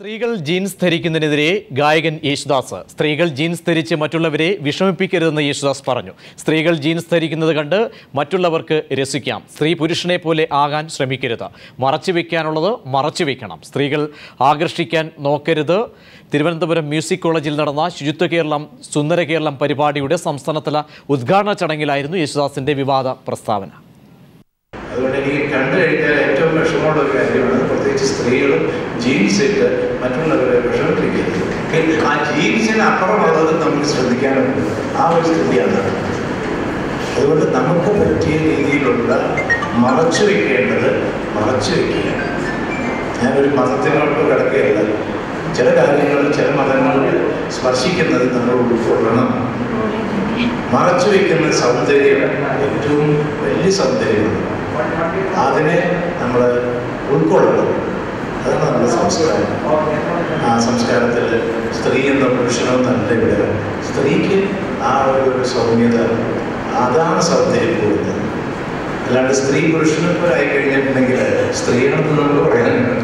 സ്ത്രീകൾ ജീൻസ് ധരിക്കുന്നതിനെതിരെ ഗായകൻ യേശുദാസ് സ്ത്രീകൾ ജീൻസ് ധരിച്ച് മറ്റുള്ളവരെ വിഷമിപ്പിക്കരുതെന്ന് യേശുദാസ് പറഞ്ഞു. സ്ത്രീകൾ ജീൻസ് ധരിക്കുന്നത് കണ്ട് മറ്റുള്ളവർക്ക് രസിക്കാം. സ്ത്രീ പുരുഷനെ പോലെ ആകാൻ ശ്രമിക്കരുത്. മറച്ചു വയ്ക്കാനുള്ളത് മറച്ചു വയ്ക്കണം. സ്ത്രീകൾ ആകർഷിക്കാൻ നോക്കരുത്. തിരുവനന്തപുരം മ്യൂസിക് കോളേജിൽ നടന്ന ശുചിത്വ കേരളം സുന്ദര കേരളം പരിപാടിയുടെ സംസ്ഥാനതല ഉദ്ഘാടന ചടങ്ങിലായിരുന്നു യേശുദാസിന്റെ വിവാദ പ്രസ്താവന. അതുകൊണ്ട് എനിക്ക് കണ്ടു കഴിഞ്ഞാൽ ഏറ്റവും വിഷമമുള്ള ഒരു കാര്യമാണ്, പ്രത്യേകിച്ച് സ്ത്രീകളും ജീൻസ് ഇട്ട് മറ്റുള്ളവരെ വിഷമിപ്പിക്കരുത്. ആ ജീൻസിന് അപ്പുറമുള്ളത് നമുക്ക് ശ്രദ്ധിക്കാനുണ്ട്. ആ ഒരു സ്ഥിതിയാണ്. അതുകൊണ്ട് നമുക്ക് പറ്റിയ രീതിയിലുള്ള മറച്ചു വയ്ക്കേണ്ടത് മറച്ചു വയ്ക്കുക. ഞാനൊരു മതത്തിനോട്ട് കിടക്കുകയല്ല. ചില കാര്യങ്ങൾ ചില മതങ്ങളിൽ സ്പർശിക്കുന്നത് നമ്മൾ ഉൾക്കൊള്ളണം. മറച്ചു വയ്ക്കുന്ന സൗന്ദര്യം ഏറ്റവും വലിയ സൗന്ദര്യമാണ്. അതിനെ നമ്മൾ ഉൾക്കൊള്ളണം. അതാണ് നമ്മുടെ സംസ്കാരം. ആ സംസ്കാരത്തിൽ സ്ത്രീ എന്നോ പുരുഷനോ നല്ല ഇവിടെ സ്ത്രീക്ക് ആ ഒരു സൗമ്യത, അതാണ് സൗന്ദര്യം കൂടുന്നത്. അല്ലാണ്ട് സ്ത്രീ പുരുഷനെ പോലെ ആയിക്കഴിഞ്ഞിട്ടുണ്ടെങ്കിൽ സ്ത്രീയാണെന്ന് നമുക്ക് പറയാനുണ്ട്.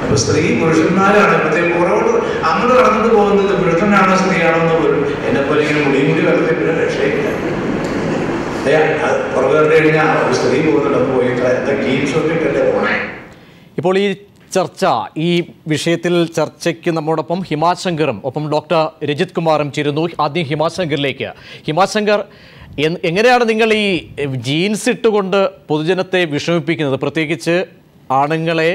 അപ്പൊ സ്ത്രീ പുരുഷന്മാരാണ് പ്രത്യേകം പുറകോട്ട് അങ്ങോട്ട് കടന്നിട്ട് പോകുന്നത്. പുരുഷനാണോ സ്ത്രീയാണോ എന്ന് പോലും എന്നെ പോലെ ഇങ്ങനെ മുടി കലർത്തി പിന്നെ രക്ഷയില്ല. പുറകോട്ട് കഴിഞ്ഞാൽ ഒരു സ്ത്രീ പോകുന്നുണ്ടെന്ന് പോയിട്ട് എന്താ ജീൻസൊക്കെ ഇട്ടല്ലേ പോകണേ. ഇപ്പോൾ ഈ ചർച്ച, ഈ വിഷയത്തിൽ ചർച്ചയ്ക്ക് നമ്മോടൊപ്പം ഹിമാശങ്കറും ഒപ്പം ഡോക്ടർ രജിത് കുമാറും ചേരുന്നു. ആദ്യം ഹിമാശങ്കറിലേക്ക്. ഹിമാശങ്കർ, എങ്ങനെയാണ് നിങ്ങൾ ഈ ജീൻസ് ഇട്ടുകൊണ്ട് പൊതുജനത്തെ വിഷമിപ്പിക്കുന്നത്? പ്രത്യേകിച്ച് ആണുങ്ങളെ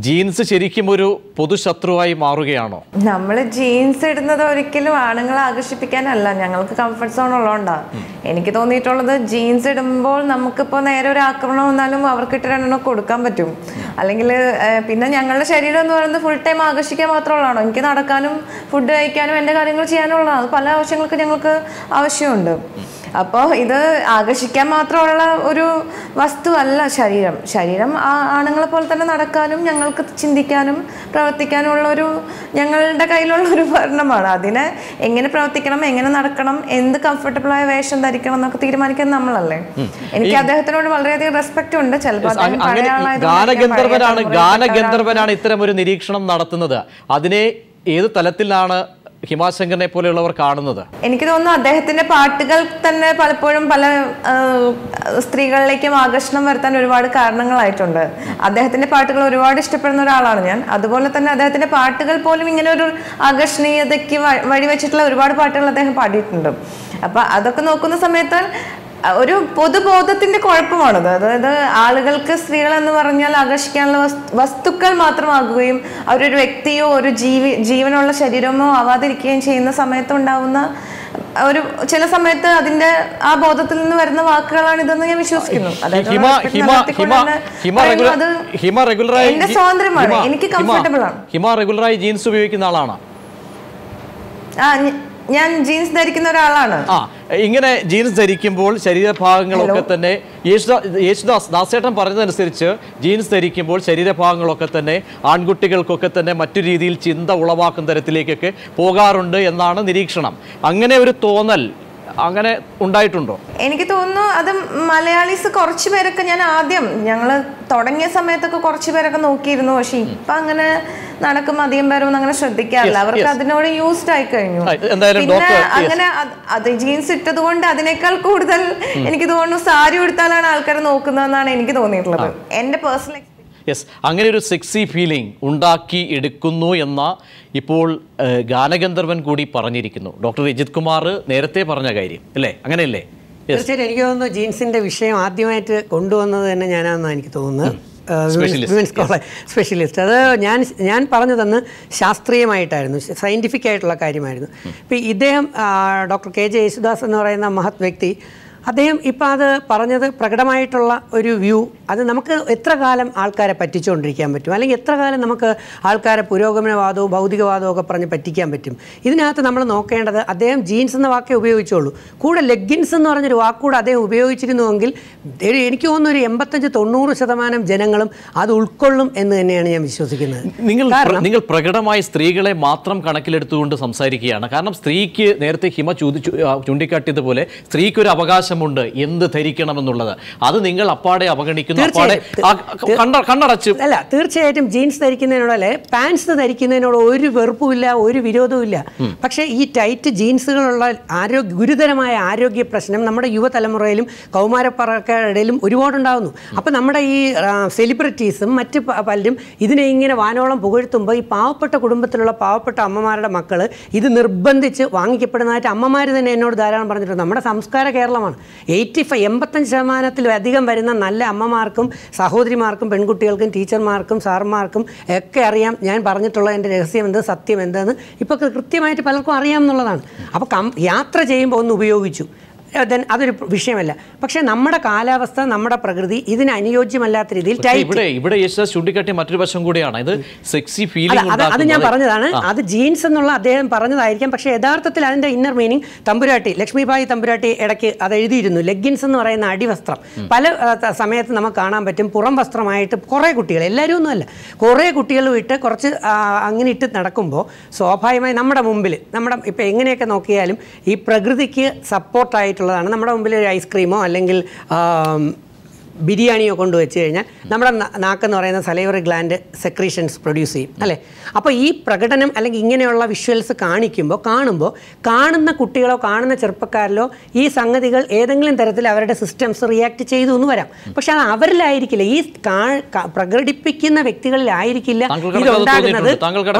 ജീൻസ് ശരിക്കും ഒരു പൊതുശത്രുവായി മാറുകയാണോ? നമ്മൾ ജീൻസ് ഇടുന്നത് ഒരിക്കലും ആണുങ്ങളെ ആകർഷിപ്പിക്കാനല്ല, ഞങ്ങൾക്ക് കംഫർട്ട് സോൺ ഉള്ളതുകൊണ്ടാണ്. എനിക്ക് തോന്നിയിട്ടുള്ളത് ജീൻസ് ഇടുമ്പോൾ നമുക്കിപ്പോൾ നേരെ ഒരു ആക്രമണം വന്നാലും അവർക്കിട്ട് രണ്ടെണ്ണം കൊടുക്കാൻ പറ്റും. അല്ലെങ്കിൽ പിന്നെ ഞങ്ങളുടെ ശരീരം എന്ന് പറയുന്നത് ഫുൾ ടൈം ആകർഷിക്കാൻ മാത്രമുള്ളതാണോ? എനിക്ക് നടക്കാനും ഫുഡ് കഴിക്കാനും എൻ്റെ കാര്യങ്ങൾ ചെയ്യാനുള്ളതാണ്. അത് പല ആവശ്യങ്ങൾക്ക് ഞങ്ങൾക്ക് ആവശ്യമുണ്ട്. അപ്പോൾ ഇത് ആകർഷിക്കാൻ മാത്രമുള്ള ഒരു വസ്തു അല്ല ശരീരം. ശരീരം ആണുങ്ങളെ പോലെ തന്നെ നടക്കാനും ഞങ്ങൾക്ക് ചിന്തിക്കാനും പ്രവർത്തിക്കാനുള്ള ഒരു ഞങ്ങളുടെ കയ്യിലുള്ള ഒരു ഭരണമാണ്. അതിനെ എങ്ങനെ പ്രവർത്തിക്കണം, എങ്ങനെ നടക്കണം, എന്ത് കംഫർട്ടബിളായ വേഷം ധരിക്കണം എന്നൊക്കെ തീരുമാനിക്കാൻ നമ്മളല്ലേ. എനിക്ക് അദ്ദേഹത്തിനോട് വളരെയധികം റെസ്പെക്ട് ഉണ്ട്. ചിലപ്പോൾ ഗാനഗന്ധർവനാണ് ഇത്തരം ഒരു നിരീക്ഷണം നടത്തുന്നത്. അതിനെ ഏത് തലത്തിലാണ് ഹിമാശങ്കറിനെ പോലെയുള്ളവർ കാണുന്നത്? എനിക്ക് തോന്നുന്നു അദ്ദേഹത്തിന്റെ പാട്ടുകൾ തന്നെ പലപ്പോഴും പല സ്ത്രീകളിലേക്കും ആകർഷണം വരുത്താൻ ഒരുപാട് കാരണങ്ങളായിട്ടുണ്ട്. അദ്ദേഹത്തിന്റെ പാട്ടുകൾ ഒരുപാട് ഇഷ്ടപ്പെടുന്ന ഒരാളാണ് ഞാൻ. അതുപോലെ തന്നെ അദ്ദേഹത്തിന്റെ പാട്ടുകൾ പോലും ഇങ്ങനെ ഒരു ആകർഷണീയതയ്ക്ക് വഴിവെച്ചിട്ടുള്ള ഒരുപാട് പാട്ടുകൾ അദ്ദേഹം പാടിയിട്ടുണ്ട്. അപ്പൊ അതൊക്കെ നോക്കുന്ന സമയത്ത് ഒരു പൊതുബോധത്തിന്റെ കുഴപ്പമാണത്. അതായത് ആളുകൾക്ക് സ്ത്രീകൾ എന്ന് പറഞ്ഞാൽ ആകർഷിക്കാനുള്ള വസ്തുക്കൾ മാത്രമാകുകയും അവരൊരു വ്യക്തിയോ ഒരു ജീവനുള്ള ശരീരമോ ആവാതിരിക്കുകയും ചെയ്യുന്ന സമയത്തുണ്ടാവുന്ന ഒരു ചില സമയത്ത് അതിന്റെ ആ ബോധത്തിൽ നിന്ന് വരുന്ന വാക്കുകളാണ് ഇതെന്ന് ഞാൻ വിശ്വസിക്കുന്നു. എന്റെ സ്വാതന്ത്ര്യമാണ്, എനിക്ക് കംഫർട്ടബിൾ ആണ്. ഹിമ റെഗുലറായി ജീൻസ് ഉപയോഗിക്കുന്ന ആളാണ്. ഞാൻ ജീൻസ് ധരിക്കുന്ന ഒരാളാണ്. ഇങ്ങനെ ജീൻസ് ധരിക്കുമ്പോൾ ശരീരഭാഗങ്ങളൊക്കെ തന്നെ ദാസേട്ടൻ പറഞ്ഞതനുസരിച്ച് ജീൻസ് ധരിക്കുമ്പോൾ ശരീരഭാഗങ്ങളൊക്കെ തന്നെ ആൺകുട്ടികൾക്കൊക്കെ തന്നെ മറ്റു രീതിയിൽ ചിന്ത ഉളവാക്കുന്ന തരത്തിലേക്കൊക്കെ പോകാറുണ്ട് എന്നാണ് നിരീക്ഷണം. അങ്ങനെ ഒരു തോന്നൽ അങ്ങനെ ഉണ്ടായിട്ടുണ്ടോ? എനിക്ക് തോന്നുന്നു അത് മലയാളീസ് കുറച്ച് പേരൊക്കെ, ഞങ്ങൾ തുടങ്ങിയ സമയത്തൊക്കെ കുറച്ച് പേരൊക്കെ നോക്കിയിരുന്നു. പക്ഷെ ഇപ്പൊ അങ്ങനെ നടക്കുമ്പോൾ അധികം പേരൊന്നും അങ്ങനെ ശ്രദ്ധിക്കാറില്ല. അവർക്ക് അതിനോട് യൂസ്ഡ് ആയി കഴിഞ്ഞു. പിന്നെ അങ്ങനെ അത് ജീൻസ് ഇട്ടത് കൊണ്ട് അതിനേക്കാൾ കൂടുതൽ എനിക്ക് തോന്നുന്നു സാരി ഉടുത്താലാണ് ആൾക്കാർ നോക്കുന്നതെന്നാണ് എനിക്ക് തോന്നിയിട്ടുള്ളത്, എന്റെ പേഴ്സണൽ. യെസ്, അങ്ങനെ ഒരു സെക്സി ഫീലിംഗ് ഉണ്ടാക്കി എടുക്കുന്നു എന്ന ഇപ്പോൾ ഗാനഗന്ധർവൻ കൂടി പറഞ്ഞിരിക്കുന്നു. ഡോക്ടർ രജിത് കുമാർ നേരത്തെ പറഞ്ഞ കാര്യം അല്ലേ? അങ്ങനെയല്ലേ? തീർച്ചയായിട്ടും എനിക്ക് തോന്നുന്നു ജീൻസിൻ്റെ വിഷയം ആദ്യമായിട്ട് കൊണ്ടുവന്നത് തന്നെ ഞാനാണെന്നാണ് എനിക്ക് തോന്നുന്നത്. Women's college specialist. അത് ഞാൻ പറഞ്ഞതെന്ന് ശാസ്ത്രീയമായിട്ടായിരുന്നു, സയൻറ്റിഫിക് ആയിട്ടുള്ള കാര്യമായിരുന്നു. ഇപ്പം ഇദ്ദേഹം ഡോക്ടർ KJ യേശുദാസ് എന്ന് പറയുന്ന മഹത് വ്യക്തി, അദ്ദേഹം ഇപ്പം അത് പറഞ്ഞത് പ്രകടമായിട്ടുള്ള ഒരു വ്യൂ. അത് നമുക്ക് എത്ര കാലം ആൾക്കാരെ പറ്റിച്ചുകൊണ്ടിരിക്കാൻ പറ്റും, അല്ലെങ്കിൽ എത്ര കാലം നമുക്ക് ആൾക്കാരെ പുരോഗമനവാദവും ഭൗതികവാദവും ഒക്കെ പറഞ്ഞ് പറ്റിക്കാൻ പറ്റും. ഇതിനകത്ത് നമ്മൾ നോക്കേണ്ടത്, അദ്ദേഹം ജീൻസ് എന്ന വാക്കേ ഉപയോഗിച്ചുള്ളൂ. കൂടെ ലെഗിൻസ് എന്ന് പറഞ്ഞൊരു വാക്കുകൂടെ അദ്ദേഹം ഉപയോഗിച്ചിരുന്നുവെങ്കിൽ എനിക്ക് തോന്നുന്നു ഒരു 85-90% ജനങ്ങളും അത് ഉൾക്കൊള്ളും എന്ന് തന്നെയാണ് ഞാൻ വിശ്വസിക്കുന്നത്. നിങ്ങൾ പ്രകടമായി സ്ത്രീകളെ മാത്രം കണക്കിലെടുത്തുകൊണ്ട് സംസാരിക്കുകയാണ്. കാരണം സ്ത്രീക്ക് നേരത്തെ ഹിമ ചൂണ്ടിക്കാട്ടിയതുപോലെ സ്ത്രീക്കൊരു അവകാശം അവകാശമുണ്ട് എന്ത് ധരിക്കണമെന്നുള്ളത്. അത് നിങ്ങൾ അപ്പാടെ അവഗണിക്കുന്നു, അപ്പാടെ കണ്ണടച്ചു. അല്ല, തീർച്ചയായിട്ടും ജീൻസ് ധരിക്കുന്നതിനോടല്ലേ പാൻസ് ധരിക്കുന്നതിനോട് ഒരു വെറുപ്പുമില്ല, ഒരു വിരോധവും ഇല്ല. പക്ഷേ ഈ ടൈറ്റ് ജീൻസുകളുള്ള ഗുരുതരമായ ആരോഗ്യ പ്രശ്നം നമ്മുടെ യുവതലമുറയിലും കൗമാരക്കാരുടെയിലും ഒരുപാടുണ്ടാകുന്നു. അപ്പം നമ്മുടെ ഈ സെലിബ്രിറ്റീസും മറ്റ് പലരും ഇതിനെ ഇങ്ങനെ വാനോളം പുകഴ്ത്തുമ്പോൾ ഈ പാവപ്പെട്ട കുടുംബത്തിലുള്ള പാവപ്പെട്ട അമ്മമാരുടെ മക്കൾ ഇത് നിർബന്ധിച്ച് വാങ്ങിക്കപ്പെടുന്നതായിട്ട് അമ്മമാർ തന്നെ എന്നോട് ധാരാളം പറഞ്ഞിട്ടുണ്ട്. നമ്മുടെ സംസ്കാര കേരളമാണ്. 85% വരുന്ന നല്ല അമ്മമാർക്കും സഹോദരിമാർക്കും പെൺകുട്ടികൾക്കും ടീച്ചർമാർക്കും സാർമാർക്കും ഒക്കെ അറിയാം ഞാൻ പറഞ്ഞിട്ടുള്ള എൻ്റെ രഹസ്യം എന്ത്, സത്യം എന്തെന്ന് ഇപ്പോൾ കൃത്യമായിട്ട് പലർക്കും അറിയാമെന്നുള്ളതാണ്. അപ്പോൾ യാത്ര ചെയ്യുമ്പോൾ ഒന്ന് ഉപയോഗിച്ചു, അതൊരു വിഷയമല്ല. പക്ഷേ നമ്മുടെ കാലാവസ്ഥ, നമ്മുടെ പ്രകൃതി ഇതിന് അനുയോജ്യമല്ലാത്ത രീതിയിൽ ഇവിടെ ചൂണ്ടിക്കാട്ടിയ മറ്റൊരു വശം കൂടിയാണ് ഇത് സെക്സി ഫീലിംഗ്. അത് ഞാൻ പറഞ്ഞതാണ്. അത് ജീൻസ് എന്നുള്ള അദ്ദേഹം പറഞ്ഞതായിരിക്കാം. പക്ഷേ യഥാർത്ഥത്തിൽ അതിൻ്റെ ഇന്നർ മീനിങ് തമ്പുരാട്ടി, ലക്ഷ്മിഭായി തമ്പുരാട്ടി ഇടയ്ക്ക് അത് എഴുതിയിരുന്നു. ലെഗിൻസ് എന്ന് പറയുന്ന അടിവസ്ത്രം പല സമയത്ത് നമുക്ക് കാണാൻ പറ്റും. പുറം വസ്ത്രമായിട്ട് കുറേ കുട്ടികൾ, എല്ലാവരും ഒന്നുമല്ല, കുറേ കുട്ടികളും ഇട്ട് കുറച്ച് അങ്ങനെ ഇട്ട് നടക്കുമ്പോൾ സ്വാഭാവികമായി നമ്മുടെ മുമ്പിൽ ഇപ്പം എങ്ങനെയൊക്കെ നോക്കിയാലും ഈ പ്രകൃതിക്ക് സപ്പോർട്ടായിട്ട് നമ്മുടെ മുമ്പിൽ ഒരു ഐസ്ക്രീമോ അല്ലെങ്കിൽ ബിരിയാണിയോ കൊണ്ടുവച്ച് കഴിഞ്ഞാൽ നമ്മുടെ നാക്കെന്ന് പറയുന്ന സലൈവറി ഗ്ലാൻഡ് സെക്രീഷൻസ് പ്രൊഡ്യൂസ് ചെയ്യും അല്ലേ. അപ്പോൾ ഈ പ്രകടനം അല്ലെങ്കിൽ ഇങ്ങനെയുള്ള വിഷ്വൽസ് കാണുമ്പോൾ കാണുന്ന കുട്ടികളോ കാണുന്ന ചെറുപ്പക്കാരിലോ ഈ സംഗതികൾ ഏതെങ്കിലും തരത്തിൽ അവരുടെ സിസ്റ്റംസ് റിയാക്ട് ചെയ്തു എന്ന് വരാം. പക്ഷെ അത് അവരിലായിരിക്കില്ല, ഈ പ്രകടിപ്പിക്കുന്ന വ്യക്തികളിലായിരിക്കില്ല ഇതുണ്ടാകുന്നത്.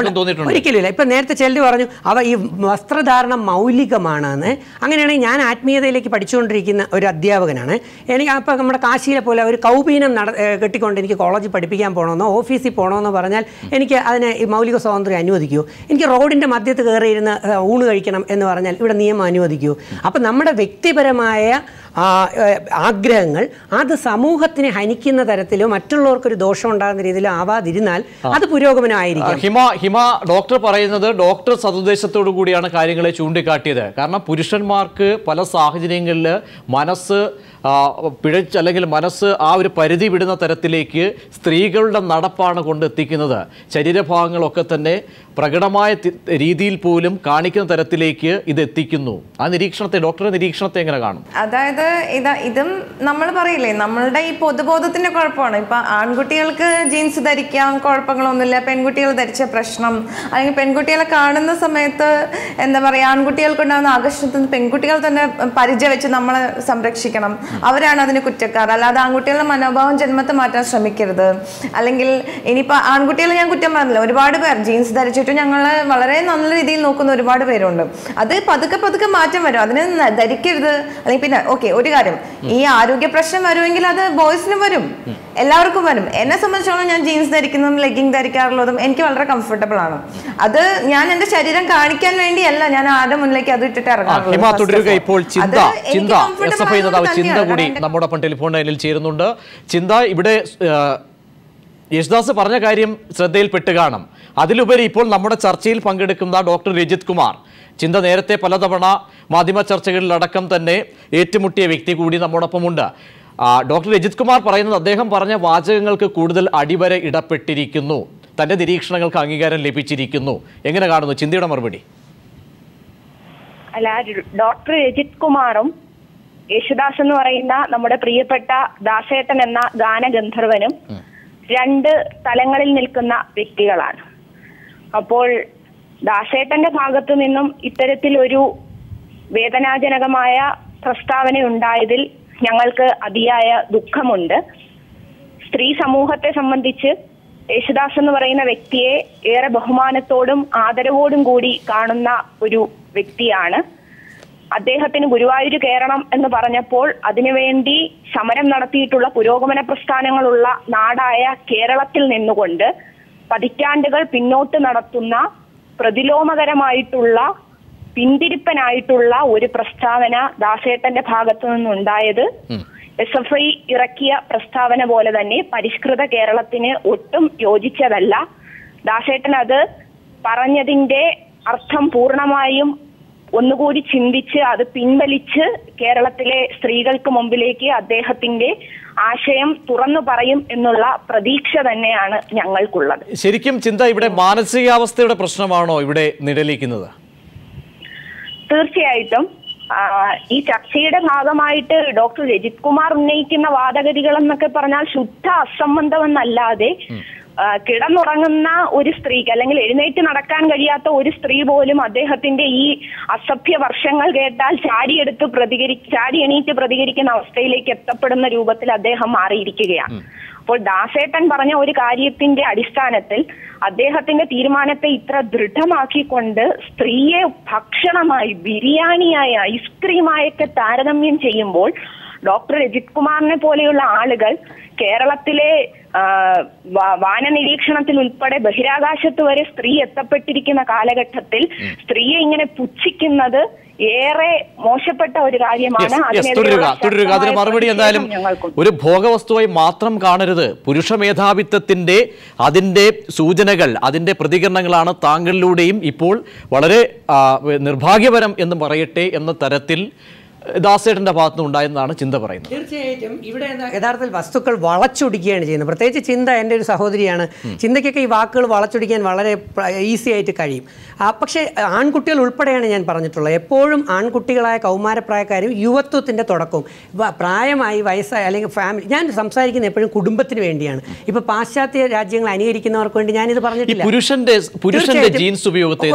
ഒരിക്കലുമില്ല. ഇപ്പം നേരത്തെ ചെല്ലു പറഞ്ഞു ഈ വസ്ത്രധാരണം മൗലികമാണെന്ന്. അങ്ങനെയാണെങ്കിൽ ഞാൻ ആത്മീയതയിലേക്ക് പഠിച്ചുകൊണ്ടിരിക്കുന്ന ഒരു അധ്യാപകനാണ്. എനിക്ക് അപ്പോൾ നമ്മുടെ കാശിയിലെ പോലെ ഒരു കൗപീനം കെട്ടിക്കൊണ്ട് എനിക്ക് കോളേജിൽ പഠിപ്പിക്കാൻ പോകണമെന്നോ ഓഫീസിൽ പോകണമെന്നോ പറഞ്ഞാൽ എനിക്ക് അതിന് ഈ മൗലിക സ്വാതന്ത്ര്യം അനുവദിക്കുമോ? എനിക്ക് റോഡിൻ്റെ മധ്യത്ത് കയറിയിരുന്ന് ഊണ് കഴിക്കണം എന്ന് പറഞ്ഞാൽ ഇവിടെ നിയമം അനുവദിക്കുമോ? അപ്പം നമ്മുടെ വ്യക്തിപരമായ ആഗ്രഹങ്ങൾ അത് സമൂഹത്തിനെ ഹനിക്കുന്ന തരത്തിലോ മറ്റുള്ളവർക്കൊരു ദോഷം ഉണ്ടാകുന്ന രീതിയിലോ ആവാതിരുന്നാൽ അത് പുരോഗമനമായിരിക്കും. ഹിമ ഡോക്ടർ പറയുന്നത് ഡോക്ടർ സതുദ്ദേശത്തോടു കൂടിയാണ് കാര്യങ്ങളെ ചൂണ്ടിക്കാട്ടിയത്. കാരണം പുരുഷന്മാർക്ക് പല സാഹചര്യങ്ങളിൽ മനസ്സ് പിഴച്ച് അല്ലെങ്കിൽ മനസ്സ് ആ ഒരു പരിധി വിടുന്ന തരത്തിലേക്ക് സ്ത്രീകളുടെ നടപ്പാണ് കൊണ്ടെത്തിക്കുന്നത്. ശരീരഭാഗങ്ങളൊക്കെ തന്നെ പ്രകടമായ രീതിയിൽ പോലും കാണിക്കുന്ന തരത്തിലേക്ക് ഇത് എത്തിക്കുന്നു. ആ നിരീക്ഷണത്തെ, ഡോക്ടറുടെ നിരീക്ഷണത്തെ എങ്ങനെ കാണും? അതായത് ഇതും നമ്മൾ പറയില്ലേ, നമ്മളുടെ ഈ പൊതുബോധത്തിന്റെ കുഴപ്പമാണ്. ഇപ്പൊ ആൺകുട്ടികൾക്ക് ജീൻസ് ധരിക്കാം, കുഴപ്പങ്ങളൊന്നുമില്ല. പെൺകുട്ടികൾ ധരിച്ച പ്രശ്നം, അല്ലെങ്കിൽ പെൺകുട്ടികളെ കാണുന്ന സമയത്ത് എന്താ പറയാ, ആൺകുട്ടികൾക്കുണ്ടാകുന്ന ആകർഷണത്തിൽ പെൺകുട്ടികൾ തന്നെ പരിചയം വെച്ച് നമ്മളെ സംരക്ഷിക്കണം. അവരാണ് അതിന് കുറ്റക്കാർ. അല്ലാതെ ആൺകുട്ടികളുടെ മനോഭാവം ജന്മത്തെ മാറ്റാൻ ശ്രമിക്കരുത്. അല്ലെങ്കിൽ ഇനിയിപ്പോൾ ആൺകുട്ടികളെ ഞാൻ കുറ്റം പറഞ്ഞില്ല, ഒരുപാട് പേർ ജീൻസ് ധരിച്ചിട്ട് ഞങ്ങളെ വളരെ നല്ല രീതിയിൽ നോക്കുന്ന ഒരുപാട് പേരുണ്ട്. അത് പതുക്കെ മാറ്റം വരും. അതിന് ധരിക്കരുത്. അല്ലെങ്കിൽ പിന്നെ ഓക്കെ, ഒരു കാര്യം, ഈ ആരോഗ്യ പ്രശ്നം വരുമെങ്കിൽ അത് ബോയ്സിനും വരും, എല്ലാവർക്കും വരും. എന്നെ സംബന്ധിച്ചോളം ഞാൻ ജീൻസ് ധരിക്കുന്നതും ലെഗിങ് ധരിക്കാറുള്ളതും എനിക്ക് വളരെ കംഫർട്ടബിൾ ആണ്. അത് ഞാൻ എന്റെ ശരീരം കാണിക്കാൻ വേണ്ടിയല്ല ഞാൻ ആരുടെ മുന്നിലേക്ക് അത് ഇട്ടിട്ട് ഇറങ്ങാറുള്ളത്. നമ്മോടൊപ്പം ടെലിഫോൺ ലൈനിൽ ചേരുന്നുണ്ട്. ചിന്ത, ഇവിടെ യേശുദാസ് പറഞ്ഞ കാര്യം ശ്രദ്ധയിൽപ്പെട്ട് കാണും. അതിലുപരി ഇപ്പോൾ നമ്മുടെ ചർച്ചയിൽ പങ്കെടുക്കുന്ന ഡോക്ടർ രജിത് കുമാർ, ചിന്ത നേരത്തെ പലതവണ മാധ്യമ ചർച്ചകളിലടക്കം തന്നെ ഏറ്റുമുട്ടിയ വ്യക്തി കൂടി നമ്മോടൊപ്പമുണ്ട്. ഡോക്ടർ രജിത് കുമാർ പറയുന്നത് അദ്ദേഹം പറഞ്ഞ വാചകങ്ങൾക്ക് കൂടുതൽ അടിവര ഇടപെട്ടിരിക്കുന്നു, തന്റെ നിരീക്ഷണങ്ങൾക്ക് അംഗീകാരം ലഭിച്ചിരിക്കുന്നു. എങ്ങനെ കാണുന്നു? ചിന്തയുടെ മറുപടി. അല്ല, ഡോക്ടർ രജിത് കുമാറും യേശുദാസ് എന്ന് പറയുന്ന നമ്മുടെ പ്രിയപ്പെട്ട ദാസേട്ടൻ എന്ന ഗാനഗന്ധർവനും രണ്ട് തലങ്ങളിൽ നിൽക്കുന്ന വ്യക്തികളാണ്. അപ്പോൾ ദാസേട്ടന്റെ ഭാഗത്തു നിന്നും ഇത്തരത്തിലൊരു വേദനാജനകമായ പ്രസ്താവന ഉണ്ടായതിൽ ഞങ്ങൾക്ക് അതിയായ ദുഃഖമുണ്ട്. സ്ത്രീ സമൂഹത്തെ സംബന്ധിച്ച് യേശുദാസ് എന്ന് പറയുന്ന വ്യക്തിയെ ഏറെ ബഹുമാനത്തോടും ആദരവോടും കൂടി കാണുന്ന ഒരു വ്യക്തിയാണ്. അദ്ദേഹത്തിന് ഗുരുവായൂർ കയറണം എന്ന് പറഞ്ഞപ്പോൾ അതിനുവേണ്ടി സമരം നടത്തിയിട്ടുള്ള പുരോഗമന പ്രസ്ഥാനങ്ങളുള്ള നാടായ കേരളത്തിൽ നിന്നുകൊണ്ട് പതിറ്റാണ്ടുകൾ പിന്നോട്ട് നടത്തുന്ന പ്രതിലോമകരമായിട്ടുള്ള പിന്തിരിപ്പനായിട്ടുള്ള ഒരു പ്രസ്താവന ദാസേട്ടന്റെ ഭാഗത്തു നിന്നുണ്ടായത് SFI ഇറക്കിയ പ്രസ്താവന പോലെ തന്നെ പരിഷ്കൃത കേരളത്തിന് ഒട്ടും യോജിച്ചതല്ല. ദാസേട്ടൻ അത് പറഞ്ഞതിന്റെ അർത്ഥം പൂർണ്ണമായും ഒന്നുകൂടി ചിന്തിച്ച് അത് പിൻവലിച്ച് കേരളത്തിലെ സ്ത്രീകൾക്ക് മുമ്പിലേക്ക് അദ്ദേഹത്തിന്റെ ആശയം തുറന്നു പറയും എന്നുള്ള പ്രതീക്ഷ തന്നെയാണ് ഞങ്ങൾക്കുള്ളത്. ശരിക്കും ചിന്ത, ഇവിടെ മാനസികാവസ്ഥയുടെ പ്രശ്നമാണോ ഇവിടെ നിഴലിക്കുന്നത്? തീർച്ചയായിട്ടും ഈ ചർച്ചയുടെ ഭാഗമായിട്ട് ഡോക്ടർ രജിത് കുമാർ ഉന്നയിക്കുന്ന വാദഗതികൾ എന്നൊക്കെ പറഞ്ഞാൽ ശുദ്ധ അസംബന്ധമെന്നല്ലാതെ കിടന്നുറങ്ങുന്ന ഒരു സ്ത്രീക്ക് അല്ലെങ്കിൽ എഴുന്നേറ്റ് നടക്കാൻ കഴിയാത്ത ഒരു സ്ത്രീ പോലും അദ്ദേഹത്തിന്റെ ഈ അസഭ്യ വർഷങ്ങൾ കേട്ടാൽ ചാടി എണീറ്റ് പ്രതികരിക്കുന്ന അവസ്ഥയിലേക്ക് എത്തപ്പെടുന്ന രൂപത്തിൽ അദ്ദേഹം മാറിയിരിക്കുകയാണ്. അപ്പോൾ ദാസേട്ടൻ പറഞ്ഞ ഒരു കാര്യത്തിന്റെ അടിസ്ഥാനത്തിൽ അദ്ദേഹത്തിന്റെ തീരുമാനത്തെ ഇത്ര ദൃഢമാക്കിക്കൊണ്ട് സ്ത്രീയെ ഭക്ഷണമായി, ബിരിയാണിയായി, ഐസ്ക്രീമായൊക്കെ താരതമ്യം ചെയ്യുമ്പോൾ ഡോക്ടർ രജിത് കുമാറിനെ പോലെയുള്ള ആളുകൾ കേരളത്തിലെ വാന നിരീക്ഷണത്തിൽ ഉൾപ്പെടെ ബഹിരാകാശത്ത് വരെ സ്ത്രീ എത്തപ്പെട്ടിരിക്കുന്ന കാലഘട്ടത്തിൽ സ്ത്രീയെ ഇങ്ങനെ പുച്ഛിക്കുന്നത് ഏറെ മോശപ്പെട്ട ഒരു കാര്യമാണ്. തുടരുക. അതിന് മറുപടി എന്തായാലും ഒരു ഭോഗവസ്തുവായി മാത്രം കാണരുത്. പുരുഷ മേധാവിത്വത്തിന്റെ അതിന്റെ സൂചനകൾ, അതിന്റെ പ്രതികരണങ്ങളാണ് താങ്കളിലൂടെയും ഇപ്പോൾ വളരെ നിർഭാഗ്യപരം എന്ന് പറയട്ടെ എന്ന തരത്തിൽ ദാസേട്ടന്റെ ഭാഗത്തുനിന്ന് ഉണ്ടായെന്നാണ് ചിന്ത പറയുന്നത്. തീർച്ചയായിട്ടും ഇവിടെ യഥാർത്ഥത്തിൽ വസ്തുക്കൾ വളച്ചൊടിക്കുകയാണ് ചെയ്യുന്നത്. പ്രത്യേകിച്ച് ചിന്ത എൻ്റെ ഒരു സഹോദരിയാണ്. ചിന്തയ്ക്കൊക്കെ ഈ വാക്കുകൾ വളച്ചൊടിക്കാൻ വളരെ ഈസി ആയിട്ട് കഴിയും. പക്ഷേ ആൺകുട്ടികൾ ഉൾപ്പെടെയാണ് ഞാൻ പറഞ്ഞിട്ടുള്ളത്. എപ്പോഴും ആൺകുട്ടികളായ കൗമാരപ്രായക്കാരും യുവത്വത്തിൻ്റെ തുടക്കവും പ്രായമായി വയസ്സായ അല്ലെങ്കിൽ ഫാമിലി, ഞാൻ സംസാരിക്കുന്നത് എപ്പോഴും കുടുംബത്തിന് വേണ്ടിയാണ്. ഇപ്പോൾ പാശ്ചാത്യ രാജ്യങ്ങൾ അനുകരിക്കുന്നവർക്ക് വേണ്ടി ഞാനിത് പറഞ്ഞിട്ടില്ല. പുരുഷന്റെ ജീൻസ് ഉപയോഗത്തെ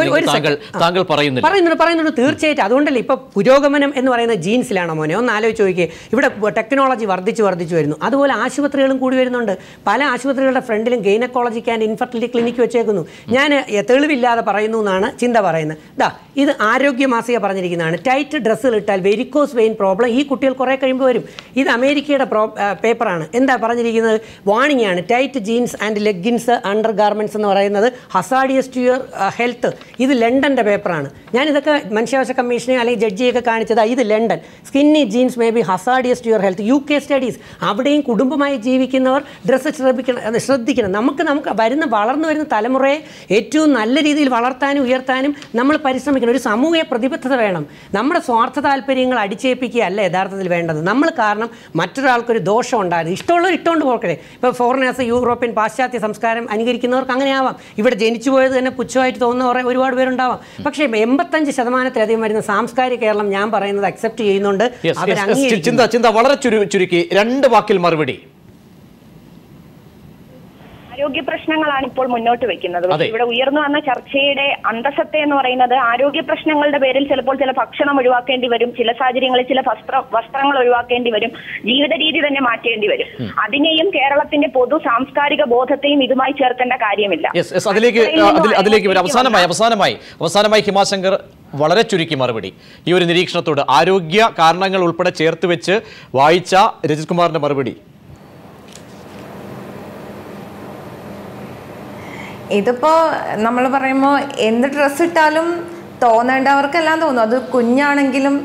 താങ്കൾ പറയുന്നുണ്ട്. തീർച്ചയായിട്ടും അതുകൊണ്ടല്ലേ ഇപ്പോൾ പുരോഗമനം എന്ന് പറയുന്നത് ജീൻസിലാണോ മോനെ? ഒന്ന് ആലോചിച്ച് നോക്കിയേ. ഇവിടെ ടെക്നോളജി വർദ്ധിച്ചു വരുന്നു. അതുപോലെ ആശുപത്രികളും കൂടി വരുന്നുണ്ട്. പല ആശുപത്രികളുടെ ഫ്രണ്ടിലും ഗൈനക്കോളജിക് ആൻഡ് ഇൻഫെർട്ടിലിറ്റി ക്ലിനിക്ക് വെച്ചേക്കുന്നു. ഞാൻ തെളിവില്ലാതെ പറയുന്നു എന്നാണ് ചിന്ത പറയുന്നത്. ഇത് ആരോഗ്യ മാസിക പറഞ്ഞിരിക്കുന്നതാണ്. ടൈറ്റ് ഡ്രസ്സുകൾ ഇട്ടാൽ വെരിക്കോസ് വെയിൻ പ്രോബ്ലം ഈ കുട്ടികൾ കുറേ കഴിയുമ്പോൾ വരും. ഇത് അമേരിക്കയുടെ പേപ്പറാണ്. എന്താ പറഞ്ഞിരിക്കുന്നത്? വാണിംഗ് ആണ്. Tight jeans and leggings under garments എന്ന് പറയുന്നത് ഹസാഡിയസ് ടു യുവർ ഹെൽത്ത്. ഇത് ലണ്ടൻ്റെ പേപ്പറാണ്. ഞാനിതൊക്കെ മനുഷ്യാവകാശ കമ്മീഷനെ അല്ലെങ്കിൽ ജഡ്ജിയൊക്കെ കാണിച്ചത്. ഇത് London. Skinny jeans may be hazardous to your health. UK studies. അവിടെയും കുടുംബമായി ജീവിക്കുന്നവർ ഡ്രസ്സ് ശ്രദ്ധിക്കണം. നമുക്ക് വളർന്നു വരുന്ന തലമുറയെ ഏറ്റവും നല്ല രീതിയിൽ വളർത്താനും ഉയർത്താനും നമ്മൾ പരിശ്രമിക്കണം. ഒരു സാമൂഹിക പ്രതിബദ്ധത വേണം. നമ്മുടെ സ്വാർത്ഥ താല്പര്യങ്ങൾ അടിച്ചേൽപ്പിക്കുകയല്ല യഥാർത്ഥത്തിൽ വേണ്ടത്. നമ്മൾ കാരണം മറ്റൊരാൾക്കൊരു ദോഷം ഉണ്ടായത് ഇഷ്ടമുള്ളവർ ഇട്ടുകൊണ്ട് പോകട്ടെ. ഇപ്പോൾ ഫോറിനേഴ്സ്, യൂറോപ്യൻ പാശ്ചാത്യ സംസ്കാരം അനുകരിക്കുന്നവർക്ക് അങ്ങനെ ആവാം. ഇവിടെ ജനിച്ചു പോയത് തന്നെ പുച്ഛമായിട്ട് തോന്നുന്ന ഒരുപാട് പേരുണ്ടാവാം. പക്ഷേ 85% വരുന്ന സാംസ്കാരിക കേരളം ഞാൻ പറയുന്നത് അക്സെപ്റ്റ് ചെയ്യുന്നുണ്ട്. ചിന്ത വളരെ ചുരുക്കി 2 വാക്കിൽ മറുപടി. ആരോഗ്യ പ്രശ്നങ്ങളാണ് ഇപ്പോൾ മുന്നോട്ട് വെക്കുന്നത്. ഇവിടെ ഉയർന്നു വന്ന ചർച്ചയുടെ അന്തസത്ത എന്ന് പറയുന്നത് ആരോഗ്യ പ്രശ്നങ്ങളുടെ പേരിൽ ചിലപ്പോൾ ചില ഭക്ഷണം ഒഴിവാക്കേണ്ടി വരും, ചില സാഹചര്യങ്ങളിൽ ചില വസ്ത്രങ്ങൾ ഒഴിവാക്കേണ്ടി വരും, ജീവിത രീതി തന്നെ മാറ്റേണ്ടി വരും. അതിനെയും കേരളത്തിന്റെ പൊതു സാംസ്കാരിക ബോധത്തെയും ഇതുമായി ചേർക്കേണ്ട കാര്യമില്ല. അതിലേക്ക് വരും. അവസാനമായി ഹിമാശങ്കർ വളരെ ചുരുക്കി മറുപടി. ഈ ഒരു നിരീക്ഷണത്തോട് ആരോഗ്യ കാരണങ്ങൾ ഉൾപ്പെടെ ചേർത്ത് വെച്ച് വായിച്ച രജിത് കുമാറിന്റെ മറുപടി. ഇതിപ്പോ നമ്മൾ പറയുമ്പോൾ എന്ത് ഡ്രസ്സ് ഇട്ടാലും തോന്നേണ്ടവർക്കെല്ലാം തോന്നും. അത് കുഞ്ഞാണെങ്കിലും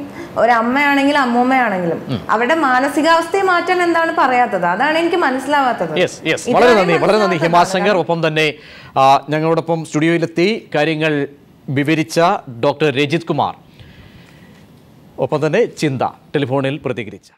ഒരമ്മയാണെങ്കിലും അമ്മൂമ്മയാണെങ്കിലും അവരുടെ മാനസികാവസ്ഥയെ മാറ്റാൻ എന്താണ് പറയാത്തത്? അതാണ് എനിക്ക് മനസ്സിലാവാത്തത്. വളരെ നന്ദി ഹിമാശങ്കർ. ഒപ്പം തന്നെ ഞങ്ങളോടൊപ്പം സ്റ്റുഡിയോയിലെത്തി കാര്യങ്ങൾ വിവരിച്ച ഡോക്ടർ രജിത് കുമാർ, ഒപ്പം തന്നെ ചിന്ത ടെലിഫോണിൽ പ്രതികരിച്ച